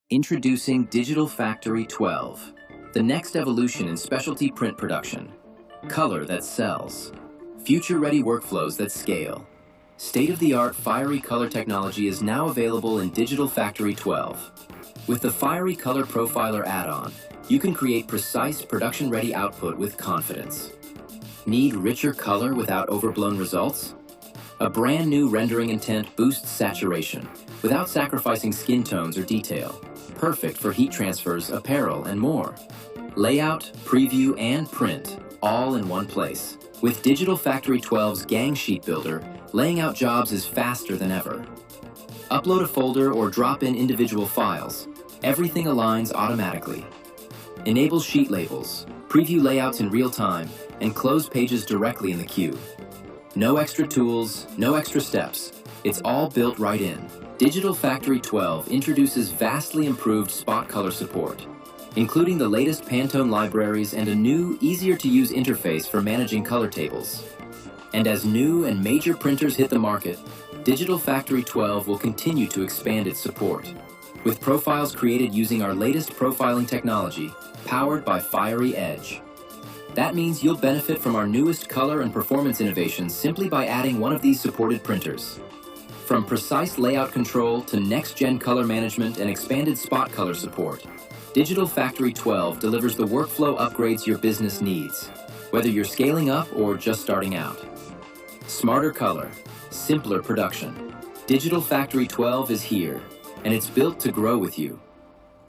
Introducing Digital Factory 12, the next evolution in specialty print production. Color that sells. Future-ready workflows that scale. State-of-the-art fiery color technology is now available in Digital Factory 12. With the Fiery Color Profiler add-on, you can create precise production-ready output with confidence. Need richer color without overblown results? A brand new rendering intent boosts saturation without sacrificing skin tones or detail. Perfect for heat transfers, apparel, and more. Layout, preview, and print, all in one place. With Digital Factory 12's Gang Sheet Builder, laying out jobs is faster than ever. Upload a folder or drop in individual files. Everything aligns automatically. Enable sheet labels, preview layouts in real time, and close pages directly in the queue. No extra tools, no extra steps. It's all built right in. Digital Factory 12 introduces vastly improved spot color support, including the latest Pantone libraries and a new, easier-to-use interface for managing color tables. And as new and major printers hit the market, Digital Factory 12 will continue to expand its support, with profiles created using our latest profiling technology, powered by Fiery Edge. That means you'll benefit from our newest color and performance innovations simply by adding one of these supported printers. From precise layout control to next-gen color management and expanded spot color support, Digital Factory 12 delivers the workflow upgrades your business needs, whether you're scaling up or just starting out. Smarter color, simpler production. Digital Factory 12 is here, and it's built to grow with you.